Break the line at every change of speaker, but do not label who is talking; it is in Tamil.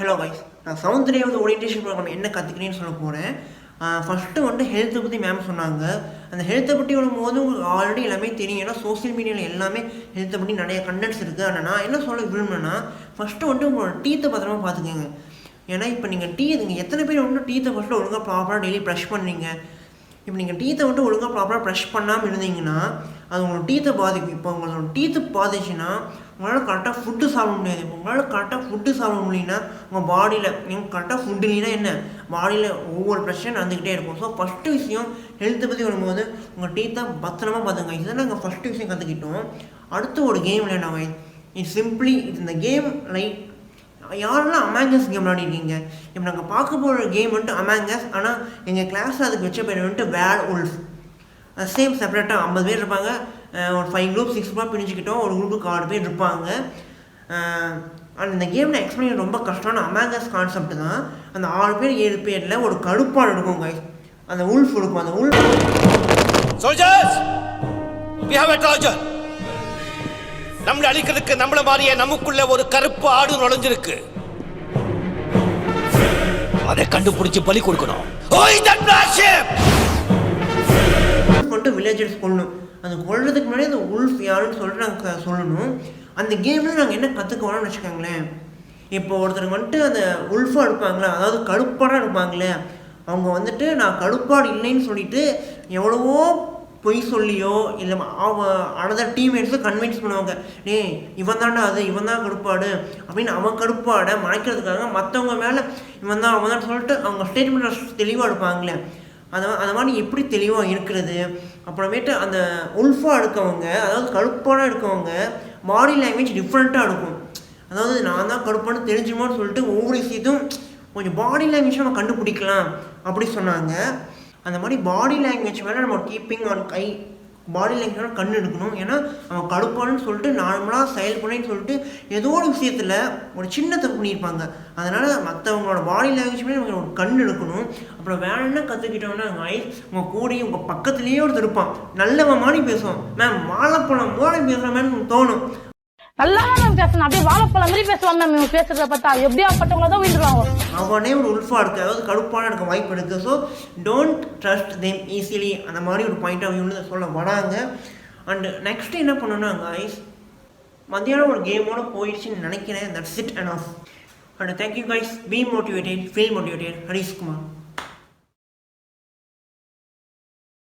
ஹலோ கைஸ், நான் சவுந்தர்யா ஓரியன்டேஷன் ப்ரோக்ராம் என்ன கற்றுக்கிறேன்னு சொல்ல போகிறேன். ஃபஸ்ட்டு ஹெல்த்தை பற்றி மேம் சொன்னாங்க. அந்த ஹெல்த்தை பற்றி வரும்போது உங்களுக்கு ஆல்ரெடி எல்லாமே தெரியும். ஏன்னா சோஷியல் மீடியாவில் எல்லாமே ஹெல்த்தை பற்றி நிறைய கண்டென்ட்ஸ் இருக்குது. ஆனால் நான் என்ன சொல்ல விரும்புனேன்னா, ஃபஸ்ட்டு உங்களோட டீத்தை பத்திரமா பார்த்துக்கோங்க. ஏன்னா இப்போ நீங்கள் நீங்கள் எத்தனை பேர் டீத்தை ஃபஸ்ட்டு ஒழுங்காக ப்ராப்பராக டெய்லி ப்ரஷ் பண்ணுறீங்க. இப்போ நீங்கள் டீத்தை ஒழுங்காக ப்ராப்பராக ப்ரஷ் பண்ணாமல் இருந்தீங்கன்னா அது உங்களோட டீத்தை பாதிக்கும். இப்போ உங்களோட டீத்து பாதிச்சுன்னா உங்களால் கரெக்டாக ஃபுட்டு சாப்பிட முடியாது. இப்போ உங்களால் கரெக்டாக ஃபுட்டு சாப்பிட முடியலன்னா உங்கள் பாடியில் நீங்கள் கரெக்டாக ஃபுட்டு இல்லைன்னா என்ன பாடியில் ஒவ்வொரு பிரச்சனை நடந்துக்கிட்டே இருக்கும். ஸோ ஃபஸ்ட்டு விஷயம் ஹெல்த்தை பற்றி வரும்போது உங்கள் டீத்தை பத்திரமா பார்த்துங்க. இதுதான் நாங்கள் ஃபஸ்ட்டு விஷயம் கற்றுக்கிட்டோம். அடுத்து ஒரு கேம் விளையாடுவாங்க. இது சிம்பிளி இந்த கேம் லைக் யாரெல்லாம் அமேங்கஸ் கேம் விளையாடிருக்கீங்க. இப்போ நாங்கள் பார்க்க போகிற கேம் அமேங்கஸ். ஆனால் எங்கள் கிளாஸில் அதுக்கு வச்ச பேர் வேர் உல்ஃப். சேம் செப்பரேட்டாக 50 பேர் இருப்பாங்க. ஒரு 5 குரூப் 6 குரூப்பாக பிரிஞ்சுக்கிட்டோம். ஒரு குரூப்புக்கு 6 பேர் இருப்பாங்க. அண்ட் இந்த கேமில் எக்ஸ்பிளைன் ரொம்ப கஷ்டமான அமேங்கஸ் கான்செப்ட் தான். அந்த 6 பேர் 7 பேரில் ஒரு கருப்பாடு இருக்கும் கைஸ். அந்த உல்ஃப் இருக்கும். அந்த wolf
soldiers, we have a Trojan. நம்மளை அழிக்கிறதுக்கு நம்மள மாதிரியே நமக்குள்ள ஒரு கருப்பு ஆடு நுழைஞ்சிருக்கு. அதை கண்டுபிடிச்சு பலி கொடுக்கணும்.
வில்லேஜர்ஸ் கொள்ளணும். அது கொள்றதுக்கு முன்னாடி அந்த உல்ஃப் யாருன்னு சொல்லிட்டு நாங்கள் சொல்லணும். அந்த கேமில் நாங்கள் என்ன கற்றுக்கணும்னு வச்சுக்கோங்களேன். இப்போ ஒருத்தர் அந்த உல்ஃபாக இருப்பாங்களே, அதாவது கருப்பாடாக இருப்பாங்களே, அவங்க நான் கருப்பாடு இல்லைன்னு சொல்லிட்டு எவ்வளவோ பொய் சொல்லியோ இல்லை அனதர் டீம்மேட்ஸை கன்வின்ஸ் பண்ணுவாங்க. இவன் தாண்டா இவன் தான் கடுப்பாடு அப்படின்னு அவன் கடுப்பாடை மறைக்கிறதுக்காக மற்றவங்க மேலே இவன் தான் சொல்லிட்டு அவங்க ஸ்டேட்மெண்ட் தெளிவாக இருப்பாங்களே. அந்த மாதிரி எப்படி தெளிவாக இருக்கிறது. அப்புறமேட்டு அந்த உல்ஃபாக இருக்கவங்க, அதாவது கடுப்பாடாக இருக்கவங்க பாடி லாங்குவேஜ் டிஃப்ரெண்ட்டாக இருக்கும். அதாவது நான் தான் கடுப்பான்னு தெரிஞ்சுமான்னு சொல்லிட்டு ஒவ்வொரு விஷயத்தையும் கொஞ்சம் பாடி லாங்குவேஜ் நம்ம கண்டுபிடிக்கலாம் அப்படி சொன்னாங்க. அந்த மாதிரி பாடி லாங்குவேஜ் மேலே நம்ம keeping on guy body language கண் எடுக்கணும். ஏன்னா அவன் கடுப்பானு சொல்லிட்டு நார்மலாக செயல்படுன்னு சொல்லிட்டு ஏதோ ஒரு விஷயத்தில் ஒரு சின்ன தப்பு பண்ணியிருப்பாங்க. அதனால் மற்றவங்களோட பாடி லாங்குவேஜ் மேலே நம்ம ஒரு கண் எடுக்கணும். அப்புறம் வேற என்ன கற்றுக்கிட்டோம்னா, உங்கள் கூடி உங்கள் பக்கத்துலேயே ஒருத்தர் இருப்பான், நல்லவன் மாதிரி பேசுவான். மேம் வாழைப்பழம் மாதிரி பேசுகிற மேம் தோணும்.
நல்லா மேம் பேசணும், அப்படியே வாழைப்பழம் மாதிரி பேசுவாங்க மேம். இவங்க பேசுறத பார்த்தா எப்படியாப்பட்டவங்கள தான் விழுந்துருவாங்க.
அவனே ஒரு உல்ஃபாக இருக்குது, அதாவது கடுப்பான இருக்க வாய்ப்பு இருக்குது. So don't trust them easily. அந்த மாதிரி ஒரு பாயிண்ட் ஆஃப் வியூன்னு சொல்ல வராங்க. அண்டு நெக்ஸ்ட்டு என்ன பண்ணணும்னா கைஸ், மத்தியானம் ஒரு கேமோட போயிடுச்சுன்னு நினைக்கிறேன். That's it and half. And thank you guys. B motivated, feel motivated. Harish Kumar.